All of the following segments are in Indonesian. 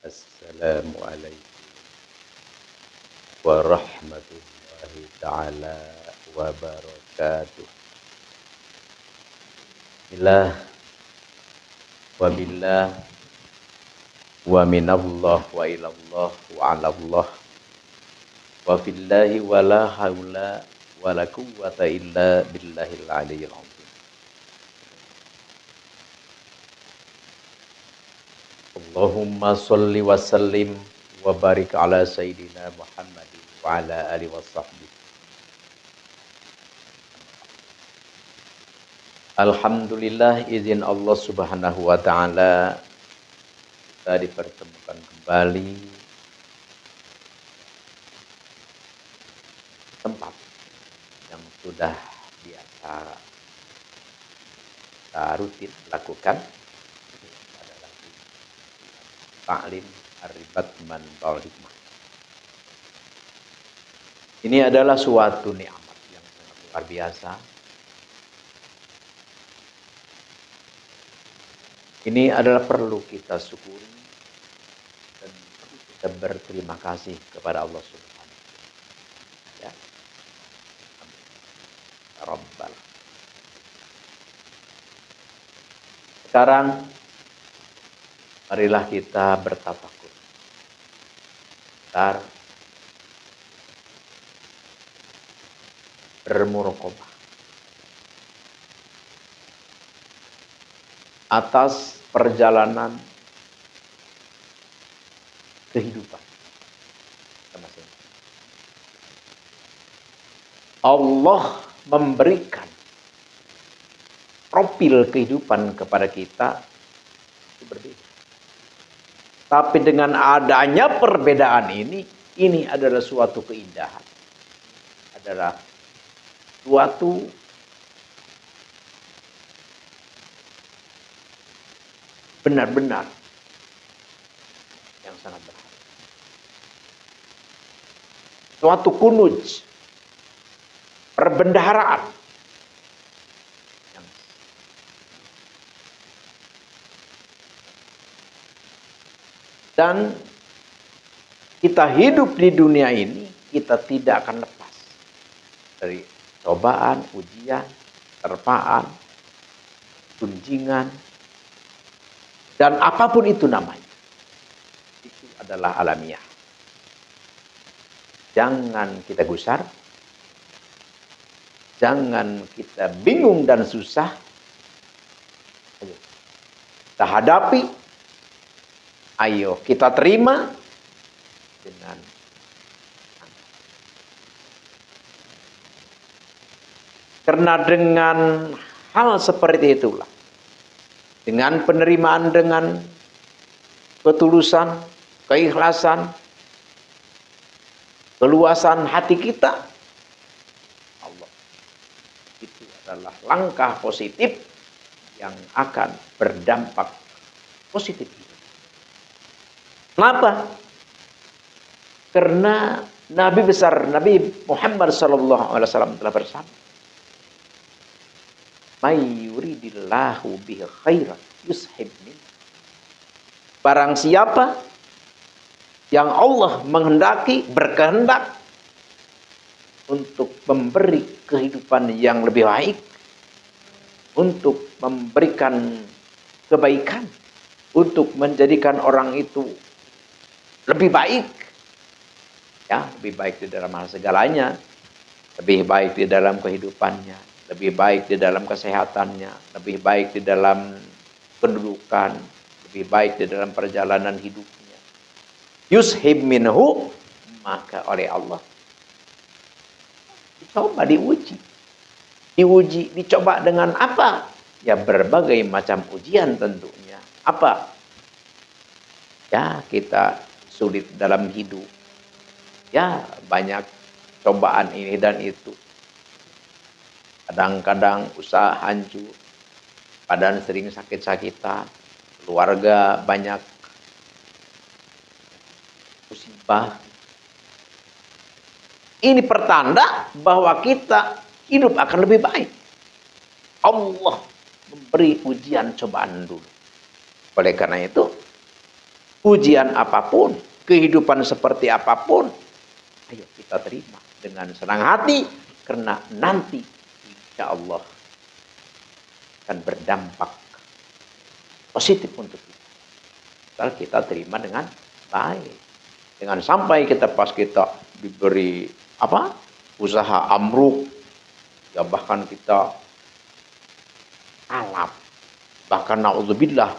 Assalamualaikum warahmatullahi taala wabarakatuh. Bismillah wa billah wa minallah wa ilallah wa alallah wa fillahi wa la haula wa la quwwata illa billahil aliyyil azim. Allahumma sholli wa sallim wa barik ala sayyidina Muhammadin wa ala alihi wa sahbihi. Alhamdulillah, izin Allah subhanahu wa ta'ala kita dipertemukan kembali tempat yang sudah biasa kita rutin lakukan adalah ta'lim ar-ribat manfa'ul hikmah. Ini adalah suatu nikmat yang sangat luar biasa. Ini adalah perlu kita syukuri dan perlu kita berterima kasih kepada Allah Subhanahu wa taala. Ya. Rabbal. Sekarang marilah kita bertafakur. Bentar. Bermuraqabah atas perjalanan kehidupan masing-masing. Allah memberikan profil kehidupan kepada kita itu berbeda. Tapi dengan adanya perbedaan ini adalah suatu keindahan. Adalah suatu benar-benar yang sangat berharga. Suatu kunuj, perbendaharaan yang dan kita hidup di dunia ini, kita tidak akan lepas dari cobaan, ujian, terpaan, gunjingan, dan apapun itu namanya, itu adalah alamiah. Jangan kita gusar, jangan kita bingung dan susah. Kita hadapi, ayo kita terima dengan karena dengan hal seperti itulah, dengan penerimaan, dengan ketulusan, keikhlasan, keluasan hati kita, Allah, itu adalah langkah positif yang akan berdampak positif. Kenapa? Karena Nabi besar Nabi Muhammad SAW telah bersabda, "May yuridillahu bihi khairan yushib min." Barang siapa yang Allah berkehendak untuk memberi kehidupan yang lebih baik, untuk memberikan kebaikan, untuk menjadikan orang itu lebih baik, ya, lebih baik di dalam hal segalanya, lebih baik di dalam kehidupannya, lebih baik di dalam kesehatannya, lebih baik di dalam kedudukan, lebih baik di dalam perjalanan hidupnya. Yushib minhu, maka oleh Allah dicoba, diuji, dicoba dengan apa? Ya berbagai macam ujian tentunya. Apa? Ya kita sulit dalam hidup. Ya banyak cobaan ini dan itu. Kadang-kadang usaha hancur, badan sering sakit-sakitan, keluarga banyak musibah. Ini pertanda bahwa kita hidup akan lebih baik. Allah memberi ujian cobaan dulu. Oleh karena itu, ujian apapun, kehidupan seperti apapun, ayo kita terima dengan senang hati, karena nanti insya Allah akan berdampak positif untuk kita. Kalau kita terima dengan baik. Dengan sampai kita pas kita diberi usaha amruk, ya bahkan kita kalap, bahkan naudzubillah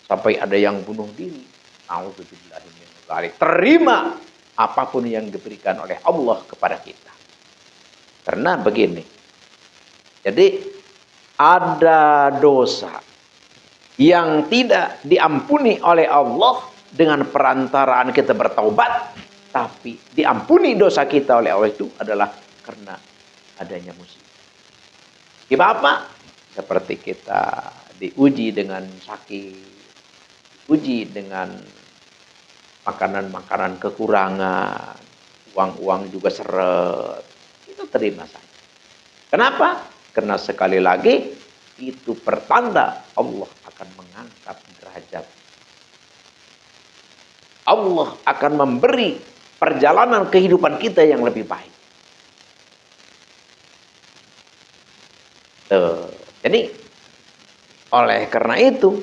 sampai ada yang bunuh diri. Naudzubillah min dzalik. Terima apapun yang diberikan oleh Allah kepada kita. Karena begini. Jadi ada dosa yang tidak diampuni oleh Allah dengan perantaraan kita bertaubat, tapi diampuni dosa kita oleh Allah itu adalah karena adanya musibah. Musibah apa? Seperti kita diuji dengan sakit, diuji dengan makanan-makanan kekurangan, uang-uang juga seret, kita terima saja. Kenapa? Karena sekali lagi itu pertanda Allah akan mengangkat derajat. Allah akan memberi perjalanan kehidupan kita yang lebih baik. Jadi oleh karena itu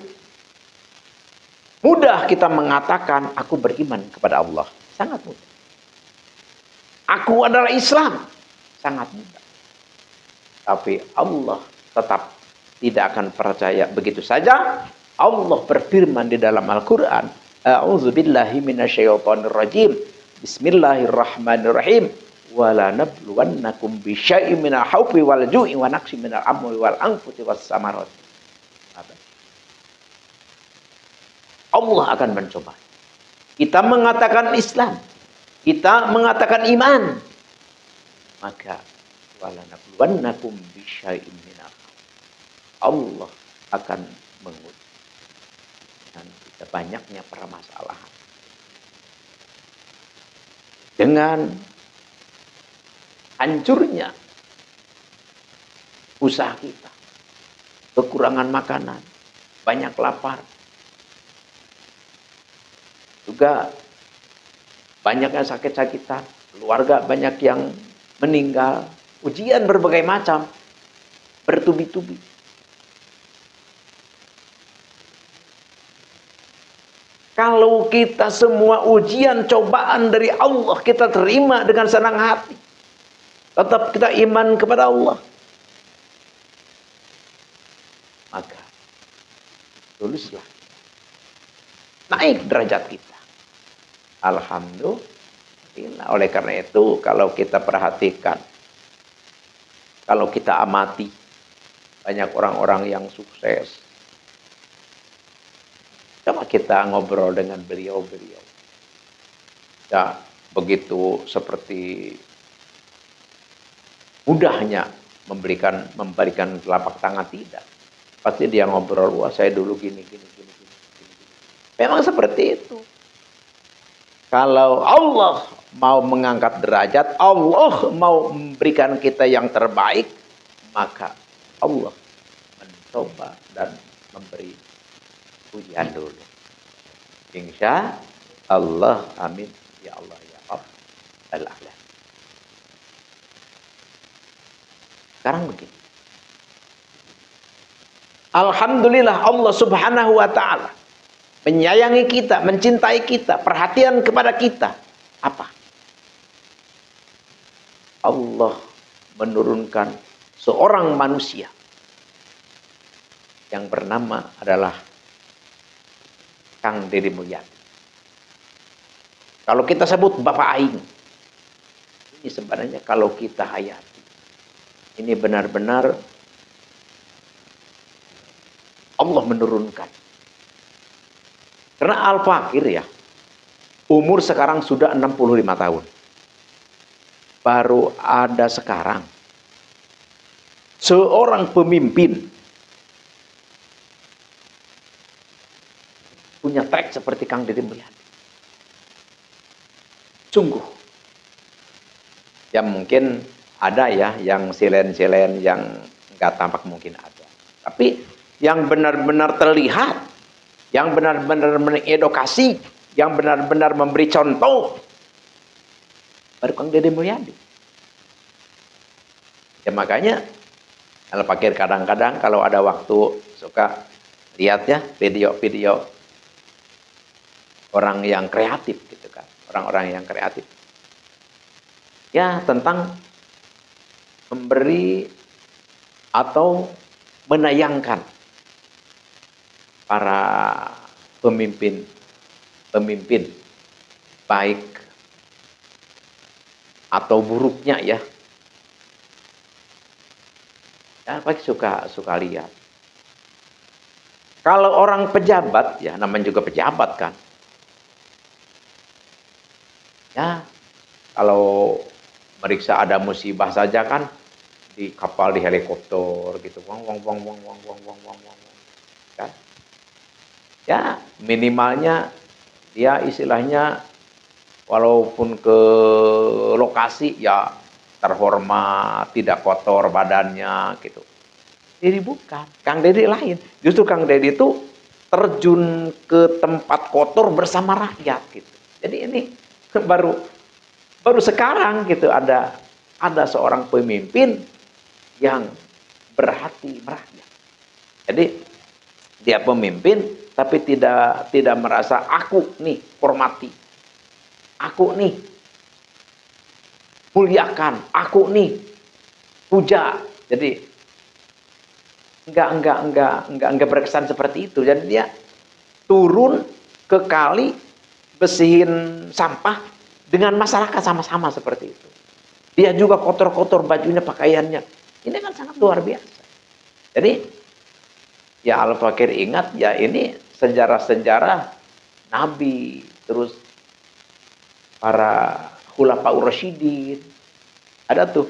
mudah kita mengatakan aku beriman kepada Allah. Sangat mudah. Aku adalah Islam. Sangat mudah. Tapi Allah tetap tidak akan percaya begitu saja. Allah berfirman di dalam Al-Quran, a'udzubillahi minasyaitonir rajim. Bismillahirrahmanirrahim. Wala nabluwannakum bisyai'in minal khaufi wal ju'i wa naqsin minal amwali wal anfusi was samarat. Allah akan mencoba. Kita mengatakan Islam, kita mengatakan iman, maka wala nabluwannakum bisyai'in minal khaufi. Allah akan menguji dan banyaknya permasalahan. Dengan hancurnya usaha kita, kekurangan makanan, banyak lapar, juga banyaknya sakit-sakitan, keluarga banyak yang meninggal, ujian berbagai macam, bertubi-tubi. Kalau kita semua ujian, cobaan dari Allah kita terima dengan senang hati, tetap kita iman kepada Allah, maka tulislah naik derajat kita. Alhamdulillah. Oleh karena itu kalau kita perhatikan, kalau kita amati banyak orang-orang yang sukses, coba kita ngobrol dengan beliau-beliau. Ya, begitu seperti mudahnya memberikan telapak tangan, tidak. Pasti dia ngobrol, wah saya dulu gini. Memang seperti itu. Kalau Allah mau mengangkat derajat, Allah mau memberikan kita yang terbaik, maka Allah mencoba dan memberi ujian dulu. Insya Allah, amin ya Allah ya Rabbal alamin. Sekarang begini. Alhamdulillah Allah Subhanahu wa taala menyayangi kita, mencintai kita, perhatian kepada kita. Apa? Allah menurunkan seorang manusia yang bernama adalah Kang Deddy Mulyadi. Kalau kita sebut Bapak Aing, ini sebenarnya kalau kita hayati, ini benar-benar Allah menurunkan. Karena Al-Fakir ya, umur sekarang sudah 65 tahun. Baru ada sekarang seorang pemimpin punya teks seperti Kang Deddy Mulyadi. Sungguh. Ya mungkin ada ya yang silen-silen yang nggak tampak, mungkin ada. Tapi yang benar-benar terlihat, yang benar-benar mengedukasi, yang benar-benar memberi contoh, baru Kang Deddy Mulyadi. Ya makanya Al-Fakir kadang-kadang kalau ada waktu suka lihat ya video-video orang yang kreatif gitu kan, orang-orang yang kreatif. Ya tentang memberi atau menayangkan para pemimpin baik atau buruknya ya. Ya, pasti suka lihat. Kalau orang pejabat, ya namanya juga pejabat kan. Ya, kalau meriksa ada musibah saja kan di kapal, di helikopter gitu. Wong. Kan? Ya, minimalnya dia istilahnya walaupun ke lokasi ya terhormat, tidak kotor badannya gitu. Jadi bukan, Kang Deddy lain. Justru Kang Deddy itu terjun ke tempat kotor bersama rakyat gitu. Jadi ini baru sekarang gitu ada seorang pemimpin yang berhati merakyat. Jadi dia pemimpin tapi tidak merasa aku nih hormati. Aku nih muliakan, aku nih puja. Jadi enggak berkesan seperti itu. Jadi dia turun ke kali bersihin sampah dengan masyarakat sama-sama seperti itu. Dia juga kotor-kotor bajunya, pakaiannya. Ini kan sangat luar biasa. Jadi ya Al-Fakir ingat ya ini sejarah-sejarah Nabi, terus para Khulafaur Rasyidin. Ada tuh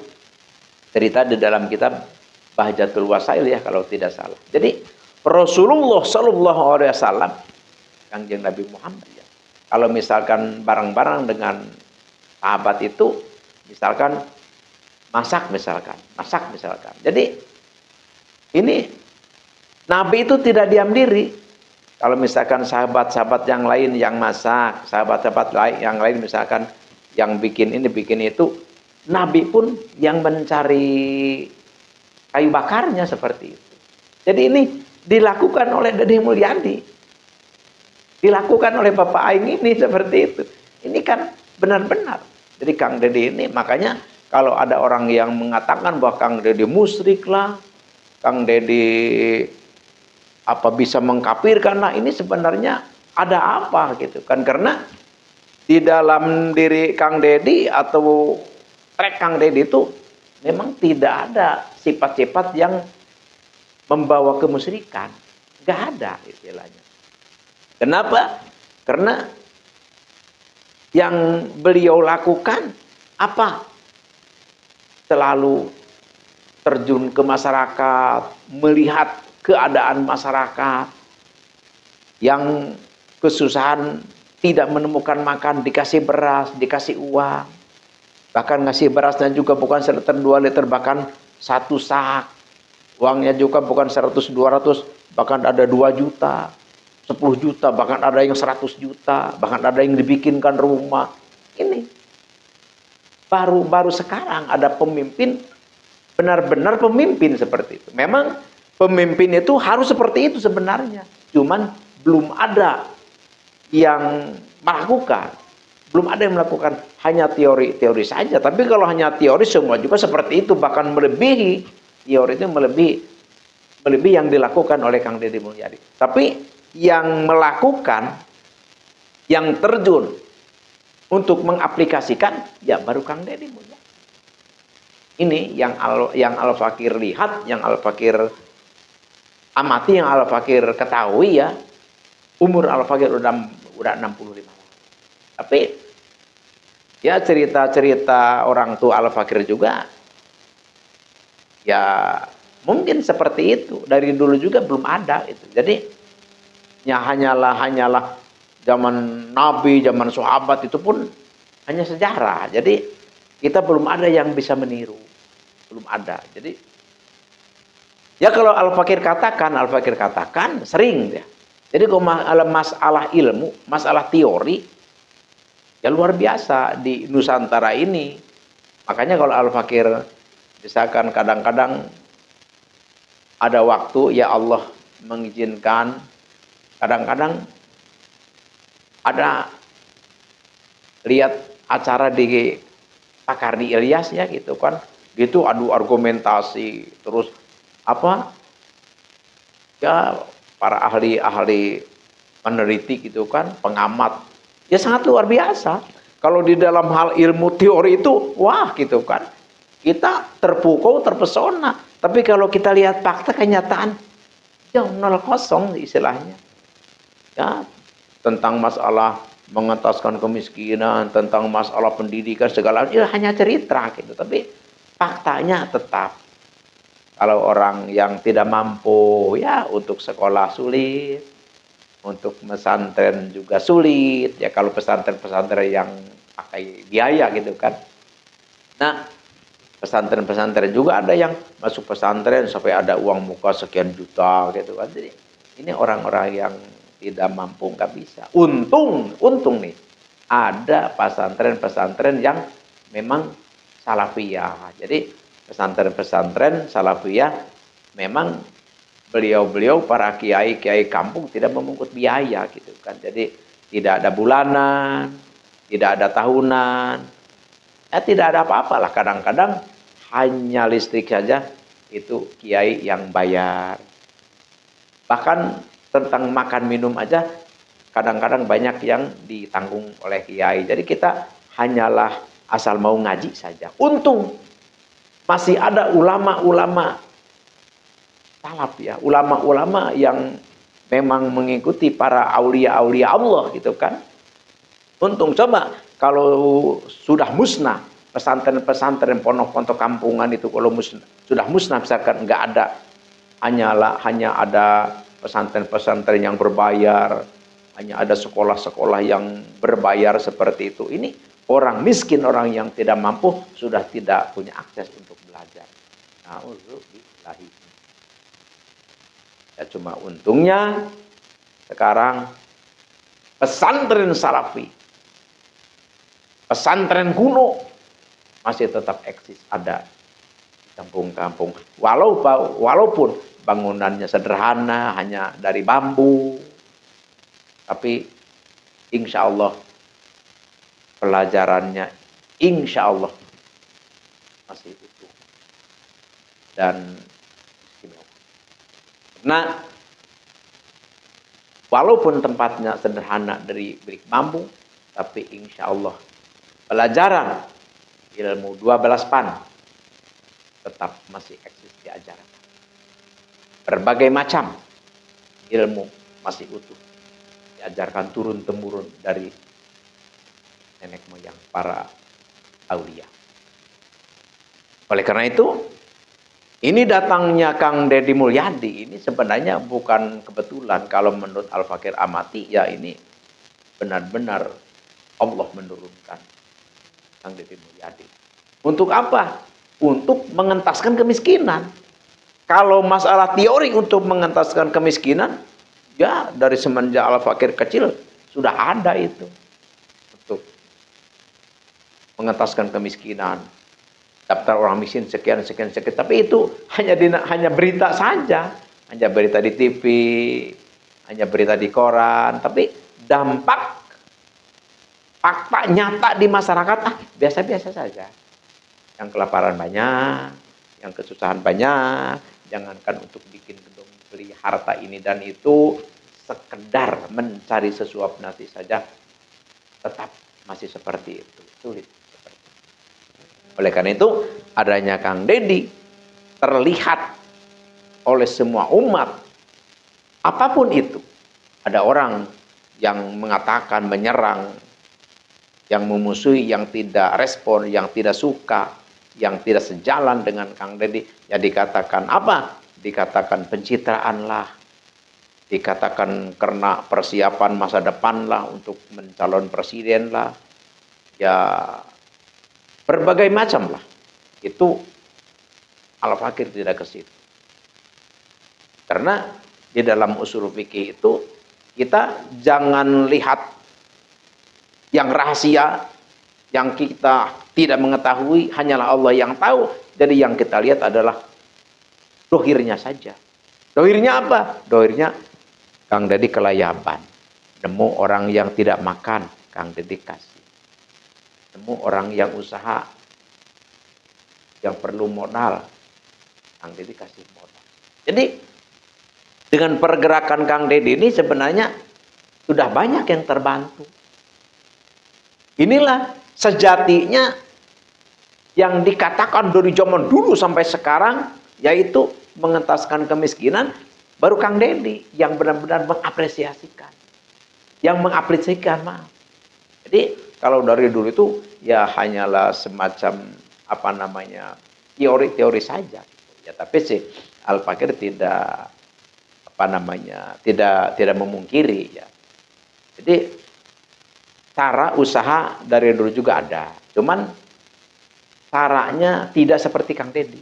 cerita di dalam kitab Bahjatul Wasail ya kalau tidak salah. Jadi Rasulullah Shallallahu Alaihi Wasallam, Kangjeng Nabi Muhammad ya. Kalau misalkan bareng-bareng dengan sahabat itu, misalkan masak misalkan. Jadi ini Nabi itu tidak diam diri. Kalau misalkan sahabat-sahabat yang lain yang masak, sahabat-sahabat yang lain misalkan yang bikin ini bikin itu, Nabi pun yang mencari kayu bakarnya seperti itu. Jadi ini dilakukan oleh Deddy Mulyadi, dilakukan oleh Bapak Aing ini seperti itu. Ini kan benar-benar. Jadi Kang Deddy ini makanya kalau ada orang yang mengatakan bahwa Kang Deddy musyrik lah, Kang Deddy apa bisa mengkafirkan, nah ini sebenarnya ada apa gitu kan, karena di dalam diri Kang Deddy atau trek Kang Deddy itu memang tidak ada sifat-sifat yang membawa kemusyrikan. Nggak ada istilahnya. Kenapa? Karena yang beliau lakukan apa? Selalu terjun ke masyarakat, melihat keadaan masyarakat yang kesusahan, tidak menemukan makan, dikasih beras, dikasih uang. Bahkan ngasih berasnya juga bukan 1 liter 2 liter, bahkan 1 sak. Uangnya juga bukan 100 200, bahkan ada 2 juta, 10 juta, bahkan ada yang 100 juta, bahkan ada yang dibikinkan rumah. Ini baru sekarang ada pemimpin, benar-benar pemimpin seperti itu. Memang pemimpin itu harus seperti itu sebenarnya. Cuman belum ada yang melakukan, hanya teori saja. Tapi kalau hanya teori semua juga seperti itu, bahkan melebihi teori itu, melebihi yang dilakukan oleh Kang Deddy Mulyadi. Tapi yang melakukan, yang terjun untuk mengaplikasikan ya baru Kang Deddy Mulyadi. Ini yang Al-Fakir lihat, yang Al-Fakir amati, yang Al-Fakir ketahui ya. Umur Al-Fakir udah 65. Tapi ya cerita-cerita orang tua Al-Fakir juga ya mungkin seperti itu. Dari dulu juga belum ada itu. Jadi ya hanyalah zaman Nabi, zaman sahabat itu pun hanya sejarah. Jadi kita belum ada yang bisa meniru. Belum ada. Jadi ya kalau Al-Fakir katakan sering ya. Jadi kalau masalah ilmu, masalah teori, ya luar biasa di Nusantara ini. Makanya kalau Al-Fakir, misalkan kadang-kadang ada waktu, ya Allah mengizinkan, kadang-kadang ada lihat acara di Pak Kardi Ilyas ya gitu kan, gitu adu argumentasi, terus apa ya para ahli-ahli peneliti gitu kan, pengamat, ya sangat luar biasa. Kalau di dalam hal ilmu teori itu, wah gitu kan, kita terpukau, terpesona. Tapi kalau kita lihat fakta kenyataan, ya 0-0 istilahnya. Ya, tentang masalah mengentaskan kemiskinan, tentang masalah pendidikan segala, ya hanya cerita gitu. Tapi faktanya tetap, kalau orang yang tidak mampu, ya untuk sekolah sulit, untuk pesantren juga sulit. Ya kalau pesantren-pesantren yang pakai biaya gitu kan. Nah, pesantren-pesantren juga ada yang masuk pesantren sampai ada uang muka sekian juta gitu kan. Jadi ini orang-orang yang tidak mampu nggak bisa. Untung nih ada pesantren-pesantren yang memang salafiyah. Jadi pesantren-pesantren salafiyah memang beliau-beliau para kiai-kiai kampung tidak memungut biaya gitu kan. Jadi tidak ada bulanan, tidak ada tahunan, ya tidak ada apa-apalah. Kadang-kadang hanya listrik saja itu kiai yang bayar. Bahkan tentang makan minum aja kadang-kadang banyak yang ditanggung oleh kiai. Jadi kita hanyalah asal mau ngaji saja. Untung masih ada ulama-ulama salaf ya, ulama-ulama yang memang mengikuti para aulia-aulia Allah gitu kan. Untung, coba kalau sudah musnah pesantren-pesantren, pondok-pondok kampungan itu, kalau sudah musnah misalkan nggak ada, hanya ada pesantren-pesantren yang berbayar, hanya ada sekolah-sekolah yang berbayar seperti itu. Ini orang miskin, orang yang tidak mampu sudah tidak punya akses untuk belajar. Nauzubillahi. Ya cuma untungnya sekarang pesantren salafi, pesantren kuno masih tetap eksis ada di kampung-kampung. Walaupun bangunannya sederhana, hanya dari bambu, tapi insya Allah pelajarannya insya Allah masih utuh dan istimewa. Nah, walaupun tempatnya sederhana dari bilik bambu, tapi insya Allah pelajaran ilmu 12 pan tetap masih eksis diajarkan. Berbagai macam ilmu masih utuh diajarkan turun-temurun dari nenek moyang para aulia. Oleh karena itu, ini datangnya Kang Deddy Mulyadi ini sebenarnya bukan kebetulan. Kalau menurut Al-Fakir Amati, ya ini benar-benar Allah menurunkan Kang Deddy Mulyadi. Untuk apa? Untuk mengentaskan kemiskinan. Kalau masalah teori untuk mengentaskan kemiskinan, ya dari semenjak Al-Fakir kecil sudah ada itu. Untuk mengentaskan kemiskinan. Daftar orang miskin sekian. Tapi itu hanya berita saja. Hanya berita di TV, hanya berita di koran. Tapi dampak fakta nyata di masyarakat biasa-biasa saja. Yang kelaparan banyak, yang kesusahan banyak. Jangankan untuk bikin gedung, beli harta ini dan itu, sekedar mencari sesuap nasi saja tetap masih seperti itu. Sulit. Oleh karena itu, adanya Kang Deddy terlihat oleh semua umat, apapun itu. Ada orang yang mengatakan, menyerang, yang memusuhi, yang tidak respon, yang tidak suka, yang tidak sejalan dengan Kang Deddy. Ya dikatakan apa? Dikatakan pencitraan lah. Dikatakan karena persiapan masa depan lah, untuk mencalon presiden lah. Ya berbagai macam lah. Itu Al-Fakir tidak ke situ. Karena di dalam usul fikih itu kita jangan lihat yang rahasia, yang kita tidak mengetahui, hanyalah Allah yang tahu. Jadi yang kita lihat adalah dohirnya saja. Dohirnya apa? Dohirnya Kang Dedi kelayaban. Nemu orang yang tidak makan, Kang Dedi kasih. Nemu orang yang usaha, yang perlu modal, Kang Dedi kasih modal. Jadi dengan pergerakan Kang Dedi ini sebenarnya sudah banyak yang terbantu. Inilah sejatinya yang dikatakan dari zaman dulu sampai sekarang, yaitu mengentaskan kemiskinan, baru Kang Dedi yang benar-benar mengapresiasikan. Yang mengapresiasikan, maaf. Jadi kalau dari dulu itu ya hanyalah semacam apa namanya teori-teori saja. Ya tapi sih Al-Fakir tidak apa namanya tidak memungkiri ya. Jadi cara usaha dari dulu juga ada, cuman caranya tidak seperti Kang Dedi.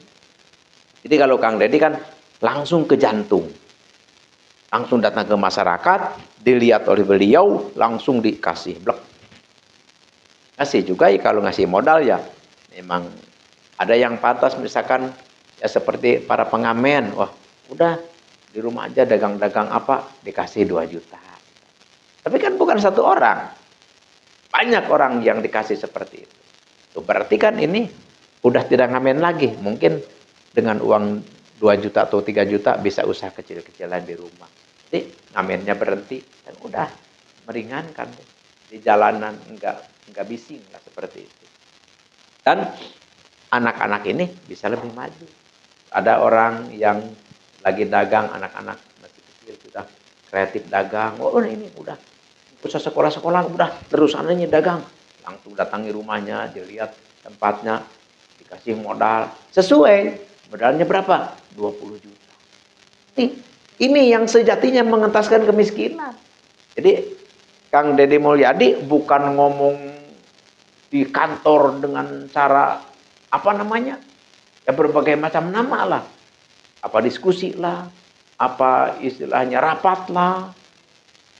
Jadi kalau Kang Dedi kan langsung ke jantung, langsung datang ke masyarakat, dilihat oleh beliau, langsung dikasih blek. Ngasih juga ya, kalau ngasih modal ya memang ada yang pantas, misalkan ya seperti para pengamen, wah udah di rumah aja dagang-dagang apa, dikasih 2 juta. Tapi kan bukan satu orang, banyak orang yang dikasih seperti itu. Tuh, berarti kan ini udah tidak ngamen lagi, mungkin dengan uang 2 juta atau 3 juta bisa usaha kecil-kecilan di rumah. Jadi ngamennya berhenti dan udah meringankan di jalanan, enggak bising lah seperti itu. Dan anak-anak ini bisa lebih maju. Ada orang yang lagi dagang, anak-anak masih kecil sudah kreatif dagang. Oh ini udah usah sekolah-sekolah udah terusannya dagang. Langsung datangi rumahnya, dilihat tempatnya, dikasih modal sesuai. Modalnya berapa? 20 juta. Ini yang sejatinya mengentaskan kemiskinan. Jadi Kang Dedi Mulyadi bukan ngomong di kantor dengan cara apa namanya? Ya berbagai macam nama lah. Apa diskusi lah, apa istilahnya rapat lah,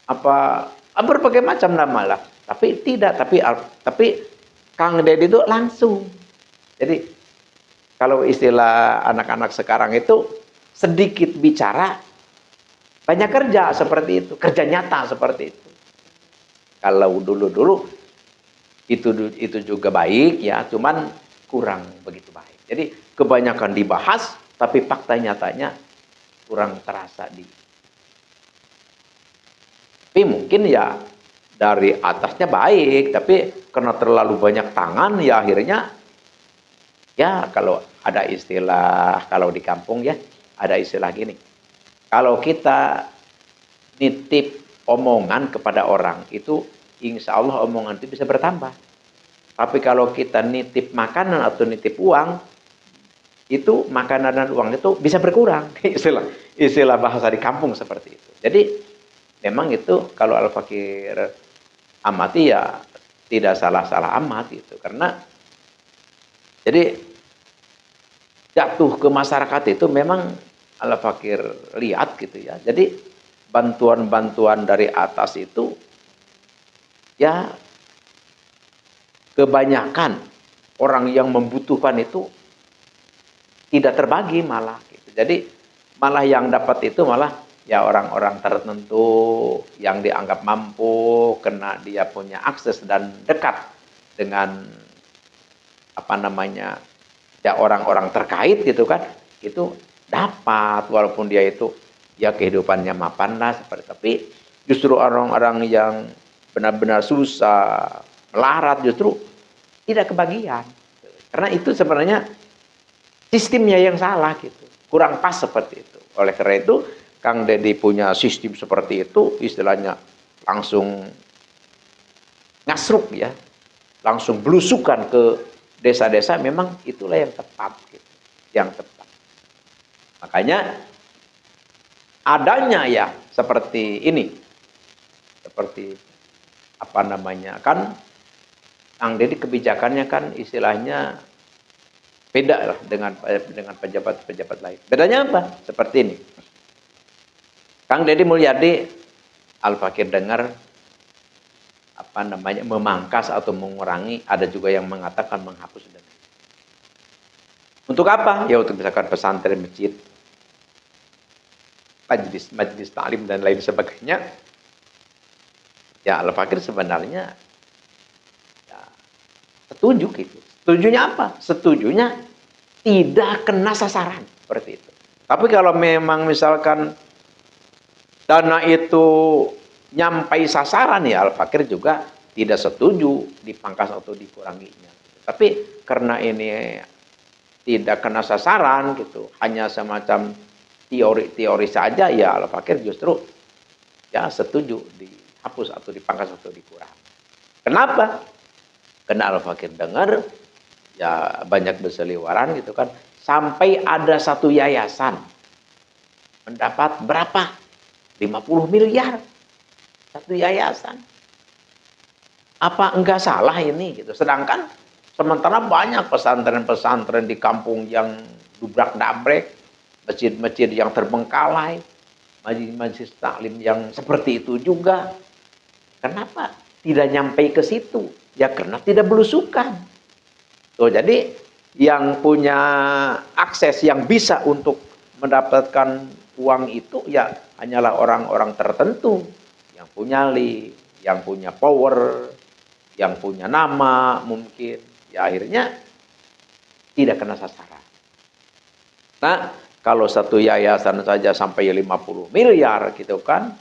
apa berbagai macam nama lah. Tapi tapi Kang Dedi itu langsung. Jadi kalau istilah anak-anak sekarang itu sedikit bicara, banyak kerja, seperti itu, kerja nyata seperti itu. Kalau dulu-dulu itu juga baik ya, cuman kurang begitu baik. Jadi kebanyakan dibahas, tapi fakta nyatanya kurang terasa Tapi mungkin ya dari atasnya baik, tapi karena terlalu banyak tangan ya akhirnya ya kalau ada istilah, kalau di kampung ya ada istilah gini. Kalau kita nitip omongan kepada orang itu insya Allah omongan itu bisa bertambah. Tapi kalau kita nitip makanan atau nitip uang, itu makanan dan uang itu bisa berkurang. Istilah bahasa di kampung seperti itu. Jadi memang itu kalau Al-Fakir amati ya tidak salah-salah amat itu. Karena jadi jatuh ke masyarakat itu memang Al-Fakir lihat gitu ya. Jadi bantuan-bantuan dari atas itu ya kebanyakan orang yang membutuhkan itu tidak terbagi malah gitu. Jadi malah yang dapat itu malah ya orang-orang tertentu yang dianggap mampu karena dia punya akses dan dekat dengan apa namanya ya orang-orang terkait gitu kan, itu dapat walaupun dia itu ya kehidupannya mapan lah seperti. Tapi justru orang-orang yang benar-benar susah melarat justru tidak kebagian, karena itu sebenarnya sistemnya yang salah gitu, kurang pas seperti itu. Oleh karena itu Kang Dedi punya sistem seperti itu, istilahnya langsung ngasruk ya, langsung belusukan ke desa-desa, memang itulah yang tepat gitu, yang tepat. Makanya adanya ya seperti ini, seperti apa namanya kan Kang Dedi kebijakannya kan istilahnya beda lah dengan pejabat-pejabat lain. Bedanya apa? Seperti ini. Kang Dedi Mulyadi Al-Fakir dengar apa namanya memangkas atau mengurangi, ada juga yang mengatakan menghapus dan untuk apa? Ya untuk misalkan pesantren, masjid, majlis taklim dan lain sebagainya. Ya Al-Fakir sebenarnya ya, setuju gitu. Setujunya apa? Setujunya tidak kena sasaran seperti itu. Tapi kalau memang misalkan dana itu nyampai sasaran, ya Al-Fakir juga tidak setuju dipangkas atau dikuranginya. Tapi karena ini tidak kena sasaran gitu, hanya semacam teori-teori saja, ya Al-Fakir justru ya setuju dihapus atau dipangkas atau dikurangi. Kenapa? Karena Al-Fakir dengar ya banyak berseliweran gitu kan, sampai ada satu yayasan mendapat berapa? 50 miliar satu yayasan. Apa enggak salah ini gitu. Sedangkan sementara banyak pesantren-pesantren di kampung yang dubrak-dabrek, masjid-masjid yang terbengkalai, majlis-majlis taklim yang seperti itu juga. Kenapa tidak nyampe ke situ? Ya karena tidak belusukan. Tuh, jadi yang punya akses, yang bisa untuk mendapatkan uang itu ya hanyalah orang-orang tertentu yang punya link, yang punya power, yang punya nama mungkin. Ya akhirnya tidak kena sasaran. Nah, kalau satu yayasan saja sampai 50 miliar gitu kan,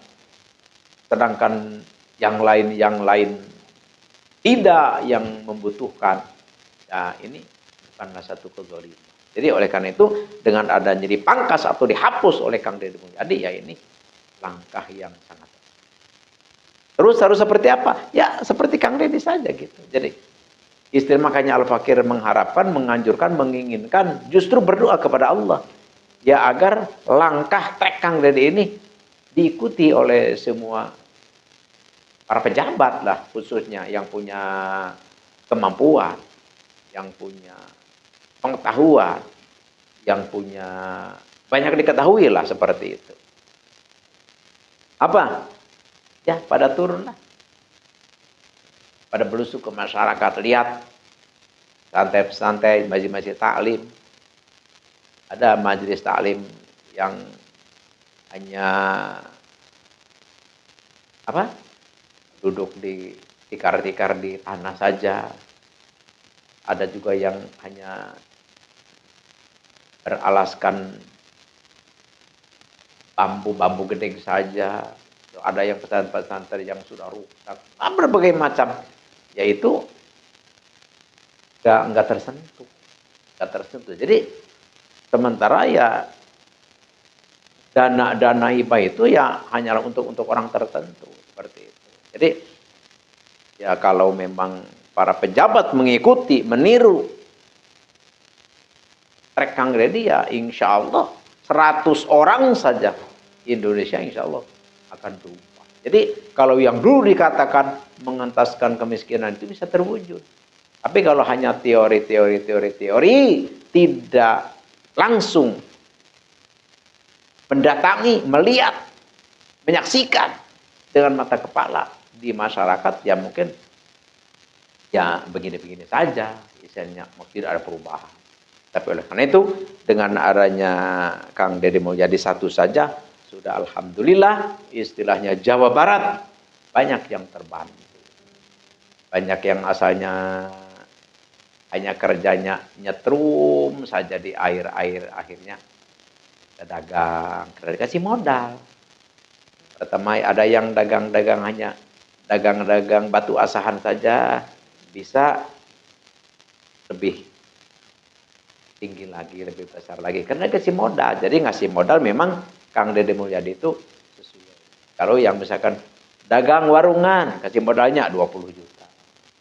sedangkan yang lain tidak, yang membutuhkan. Ya ini bukanlah satu kezaliman. Jadi oleh karena itu dengan adanya dipangkas atau dihapus oleh Kang Deddy Mulyadi, ya ini langkah yang sangat. Terus harus seperti apa? Ya seperti Kang Deddy saja gitu. Jadi istilah makanya Al-Fakir mengharapkan, menganjurkan, menginginkan, justru berdoa kepada Allah. Ya agar langkah trek Kang Deddy ini diikuti oleh semua para pejabat lah, khususnya yang punya kemampuan, yang punya pengetahuan, yang punya banyak diketahui lah seperti itu. Apa? Ya pada turunlah, pada belusuk ke masyarakat. Lihat santai-santai majlis-majlis taklim, ada majelis taklim yang hanya apa? Duduk di tikar-tikar di tanah saja. Ada juga yang hanya beralaskan bambu-bambu gede saja. Ada yang pesantren-pesantren yang sudah rusak. Berbagai macam. Yaitu nggak tersentuh. Nggak tersentuh. Jadi sementara ya dana hibah itu ya hanyalah untuk orang tertentu. Seperti itu. Jadi ya kalau memang para pejabat mengikuti, meniru trek Kang Deddy, ya insya Allah 100 orang saja Indonesia insya Allah akan berubah. Jadi kalau yang dulu dikatakan mengentaskan kemiskinan itu bisa terwujud. Tapi kalau hanya teori, tidak langsung mendatangi, melihat, menyaksikan dengan mata kepala di masyarakat, ya mungkin ya begini-begini saja, misalnya tidak ada perubahan. Tapi oleh karena itu dengan adanya Kang Deddy Mulyadi satu saja sudah alhamdulillah, istilahnya Jawa Barat banyak yang terbantu. Banyak yang asalnya hanya kerjanya nyetrum saja di air-air, akhirnya dagang, kasih modal. Pertama ada yang dagang-dagang hanya dagang-dagang batu asahan saja, bisa lebih tinggi lagi, lebih besar lagi. Karena kasih modal. Jadi ngasih modal memang Kang Deddy Mulyadi itu sesuai. Kalau yang misalkan dagang warungan, kasih modalnya 20 juta.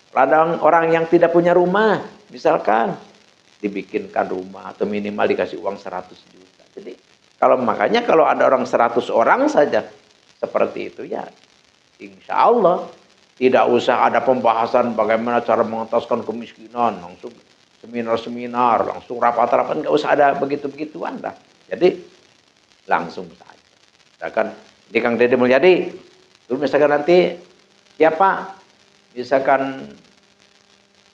Ladang orang yang tidak punya rumah, misalkan dibikinkan rumah atau minimal dikasih uang 100 juta. Jadi makanya kalau ada orang 100 orang saja seperti itu, ya insya Allah tidak usah ada pembahasan bagaimana cara mengentaskan kemiskinan, langsung seminar-seminar, langsung rapat-rapat, nggak usah ada begitu-begituan dah. Jadi langsung saja. Misalkan di Kang Deddy Mulyadi Terus misalkan nanti siapa, misalkan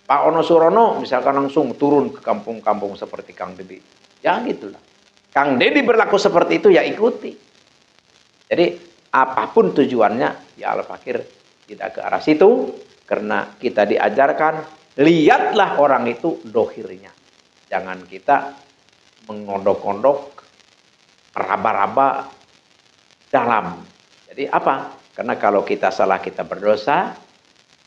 Pak Ono Surono, misalkan langsung turun ke kampung-kampung seperti Kang Dedi. Ya gitulah. Kang Dedi berlaku seperti itu, ya ikuti. Jadi apapun tujuannya, ya Al-Fakir tidak ke arah situ. Karena kita diajarkan, lihatlah orang itu dohirnya. Jangan kita mengondok-ondok, raba-raba dalam. Jadi apa? Karena kalau kita salah, kita berdosa.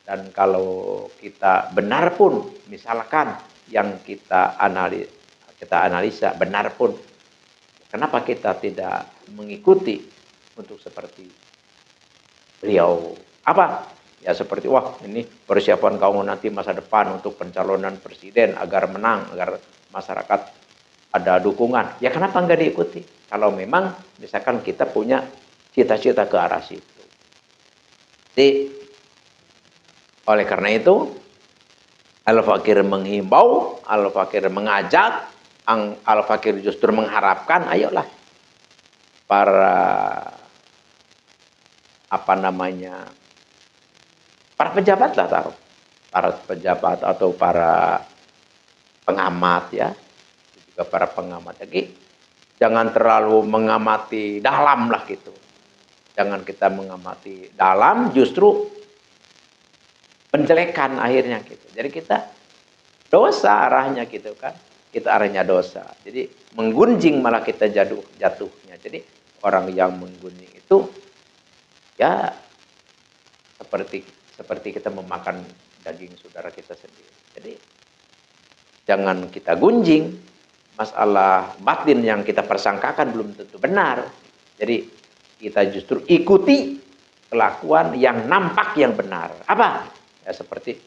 Dan kalau kita benar pun, misalkan yang kita analisa benar pun, kenapa kita tidak mengikuti untuk seperti beliau? Apa? Ya seperti, wah ini persiapan kamu nanti masa depan untuk pencalonan presiden agar menang, agar masyarakat ada dukungan. Ya kenapa nggak diikuti? Kalau memang misalkan kita punya cita-cita ke arah situ. Jadi, oleh karena itu, Al-Fakir menghimbau, Al-Fakir mengajak, Al-Fakir justru mengharapkan, ayolah para para pejabat lah taruh, para pejabat atau para pengamat ya, juga para pengamat. Jadi jangan terlalu mengamati dalam lah gitu. Jangan kita mengamati dalam, justru penjelekan akhirnya gitu. Jadi kita dosa arahnya gitu kan. Kita arahnya dosa. Jadi menggunjing malah kita jatuhnya. Jadi orang yang menggunjing itu ya seperti kita memakan daging saudara kita sendiri. Jadi jangan kita gunjing. Masalah batin yang kita persangkakan belum tentu benar. Jadi kita justru ikuti kelakuan yang nampak yang benar. Apa? Ya seperti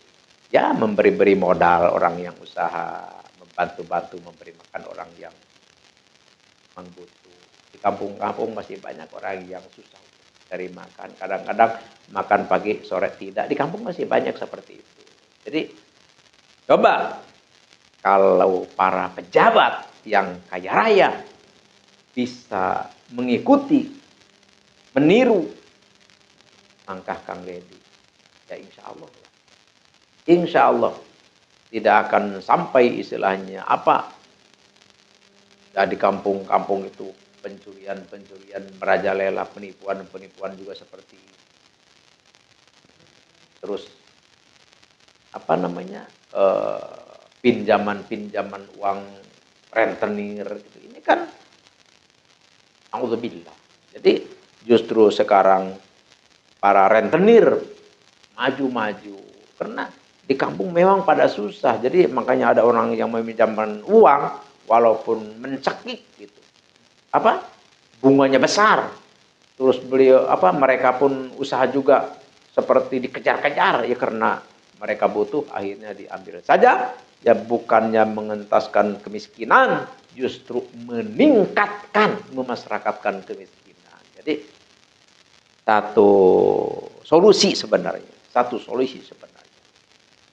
ya memberi modal orang yang usaha, membantu memberi makan orang yang membutuh. Di kampung-kampung masih banyak orang yang susah cari makan. Kadang-kadang makan pagi, sore tidak. Di kampung masih banyak seperti itu. Jadi coba kalau para pejabat yang kaya raya bisa mengikuti, meniru langkah Kang Dedi, ya insya Allah tidak akan sampai istilahnya apa ya, di kampung-kampung itu pencurian merajalela, penipuan juga seperti itu. Terus pinjaman uang rentenir gitu. Ini kan auzubillah. Jadi justru sekarang para rentenir maju karena di kampung memang pada susah. Jadi makanya ada orang yang meminjamkan uang walaupun mencekik gitu. Bunganya besar. Terus mereka pun usaha juga seperti dikejar-kejar ya karena mereka butuh, akhirnya diambil saja. Ya bukannya mengentaskan kemiskinan, justru meningkatkan, memasyarakatkan kemiskinan. Jadi satu solusi sebenarnya.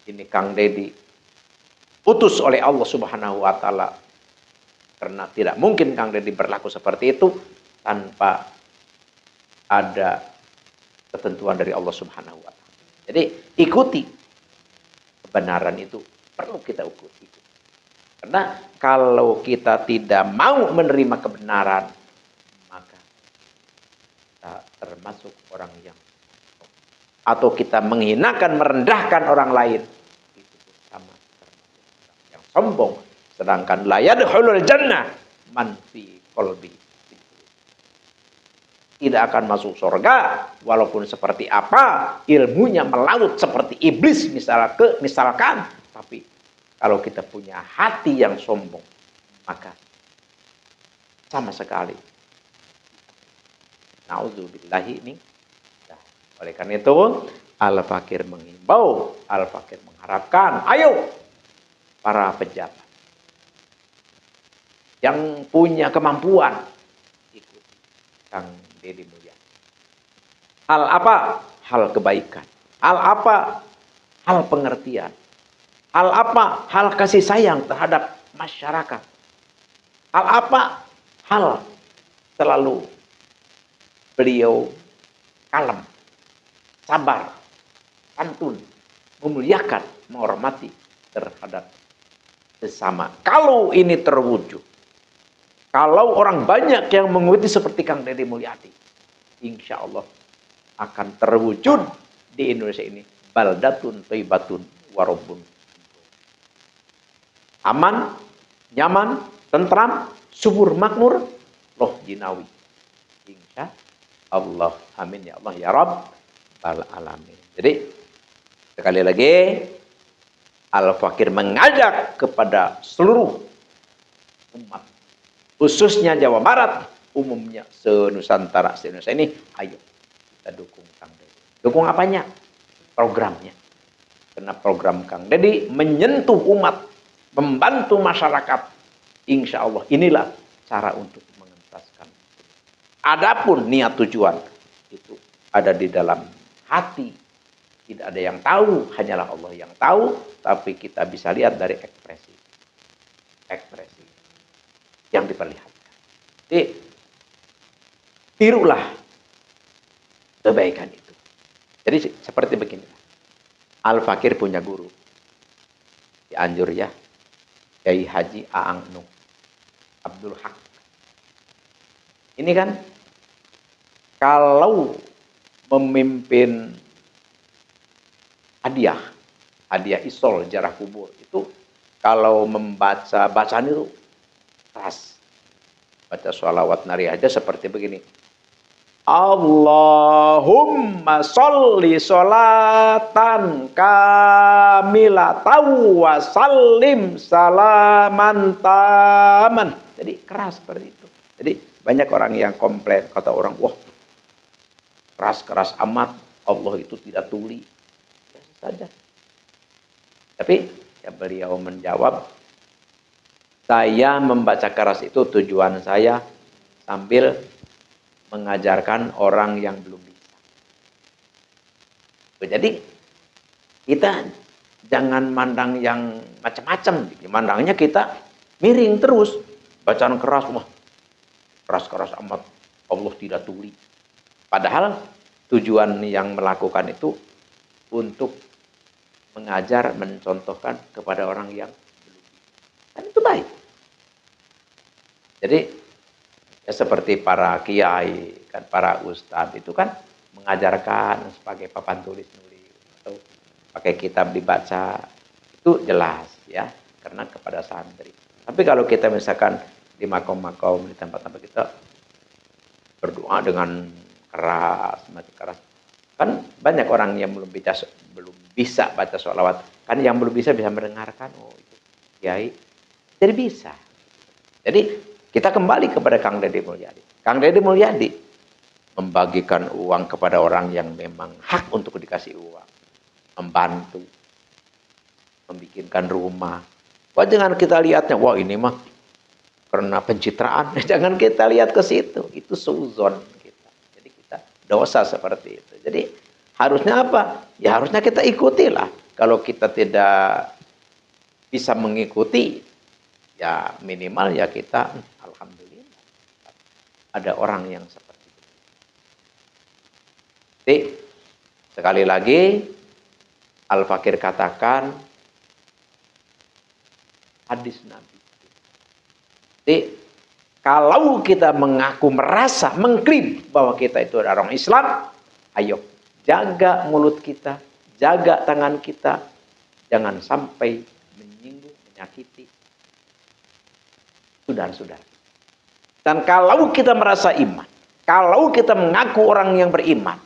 Ini Kang Dedi putus oleh Allah Subhanahu wa taala. Karena tidak mungkin Kang Dedi berlaku seperti itu tanpa ada ketentuan dari Allah Subhanahu wa taala. Jadi ikuti kebenaran itu, perlu kita ikuti. Karena kalau kita tidak mau menerima kebenaran, maka kita termasuk orang yang atau kita menghinakan, merendahkan orang lain, itu sama termasuk orang yang sombong. Sedangkan la yadkhulul jannah man fi qalbi, tidak akan masuk surga walaupun seperti apa ilmunya melaut seperti iblis misalkan, tapi kalau kita punya hati yang sombong, maka sama sekali naudzubillahi ini. Oleh karena itu, Al-Fakir menghimbau, Al-Fakir mengharapkan, ayo para pejabat yang punya kemampuan ikuti Kang Dedi Mulyadi. Hal apa? Hal kebaikan. Hal apa? Hal pengertian. Hal apa? Hal kasih sayang terhadap masyarakat. Hal apa? Hal selalu beliau kalem. sabar, santun, memuliakan, menghormati terhadap sesama. Kalau ini terwujud, kalau orang banyak yang mengikuti seperti Kang Deddy Mulyadi, insya Allah akan terwujud di Indonesia ini baldatun thayyibatun warabun. Aman, nyaman, tentram, subur, makmur, loh jinawi. Insya Allah. Amin ya Allah ya Rabbal alamin. Jadi sekali lagi Al-Fakir mengajak kepada seluruh umat, khususnya Jawa Barat, umumnya se-Nusantara, se-Indonesia ini, ayo kita dukung Kang Deddy. Dukung apanya? Programnya. Karena program Kang Deddy menyentuh umat, membantu masyarakat. Insya Allah inilah cara untuk mengentaskan. Adapun niat tujuan itu ada di dalam hati. Tidak ada yang tahu, hanyalah Allah yang tahu. Tapi kita bisa lihat dari ekspresi yang diperlihatkan. Jadi tirulah kebaikan itu. Jadi seperti begini. Al-Fakir punya guru. Cianjur ya. Kiai Haji Aang Nuh Abdul Haq. Ini kan kalau memimpin hadiah isol jarah kubur itu, kalau membaca bacaan itu keras. Baca sholawat nari aja seperti begini. Allahumma sholli sholatan kamilatan wa sallim salaman taman. Jadi keras seperti itu. Jadi banyak orang yang komplain, kata orang, wah keras-keras amat, Allah itu tidak tuli. Biasa saja. Tapi ya beliau menjawab, saya membaca keras itu tujuan saya sambil mengajarkan orang yang belum bisa. Jadi kita jangan mandang yang macam-macam. Mandangnya kita miring terus. Bacaan keras, wah keras-keras amat, Allah tidak tuli. Padahal tujuan yang melakukan itu untuk mengajar, mencontohkan kepada orang yang belum bisa. Dan itu baik. Jadi ya seperti para kiai, kan para ustadz itu kan mengajarkan sebagai papan tulis nulis atau pakai kitab dibaca, itu jelas ya, karena kepada santri. Tapi kalau kita misalkan di makom-makom, di tempat-tempat kita berdoa dengan keras, mati keras, kan banyak orang yang belum bisa baca sholawat, kan yang belum bisa mendengarkan, oh itu kiai, jadi bisa. Jadi kita kembali kepada Kang Deddy Mulyadi. Kang Deddy Mulyadi membagikan uang kepada orang yang memang hak untuk dikasih uang. Membantu. Membikinkan rumah. Wah, jangan kita lihatnya, wah ini mah karena pencitraan. Jangan kita lihat ke situ. Itu suzon kita. Jadi kita dosa seperti itu. Jadi harusnya apa? Ya harusnya kita ikutilah. Kalau kita tidak bisa mengikuti, ya minimal ya kita alhamdulillah ada orang yang seperti itu. Jadi sekali lagi Al-Fakir katakan hadis Nabi. Jadi kalau kita mengaku, merasa, mengklaim bahwa kita itu adalah orang Islam, ayo jaga mulut kita, jaga tangan kita, jangan sampai menyinggung, menyakiti saudara-saudara. Dan kalau kita merasa iman, kalau kita mengaku orang yang beriman,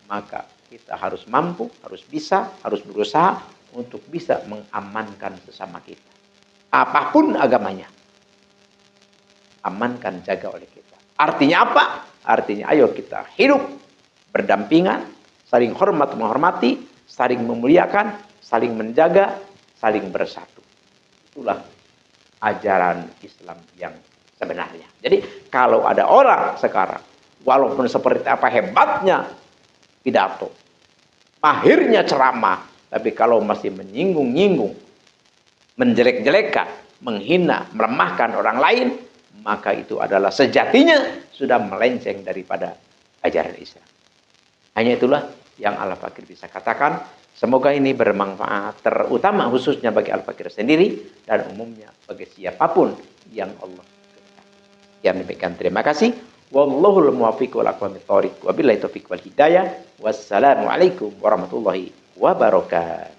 maka kita harus mampu, harus bisa, harus berusaha untuk bisa mengamankan sesama kita. Apapun agamanya, amankan, jaga oleh kita. Artinya apa? Artinya ayo kita hidup berdampingan, saling hormat menghormati, saling memuliakan, saling menjaga, saling bersatu. Itulah ajaran Islam yang sebenarnya. Jadi kalau ada orang sekarang, walaupun seperti apa hebatnya pidato, mahirnya ceramah, tapi kalau masih menyinggung-nyinggung, menjelek-jelekan, menghina, melemahkan orang lain, maka itu adalah sejatinya sudah melenceng daripada ajaran Islam. Hanya itulah yang Al-Fakir bisa katakan. Semoga ini bermanfaat, terutama khususnya bagi Al-Fakir sendiri dan umumnya bagi siapapun yang Allah kehendaki. Yang demikian, terima kasih. Wallahul muwaffiq wal aqwamit thoriq. Wabillahi taufiq wal hidayah. Wassalamualaikum warahmatullahi wabarakatuh.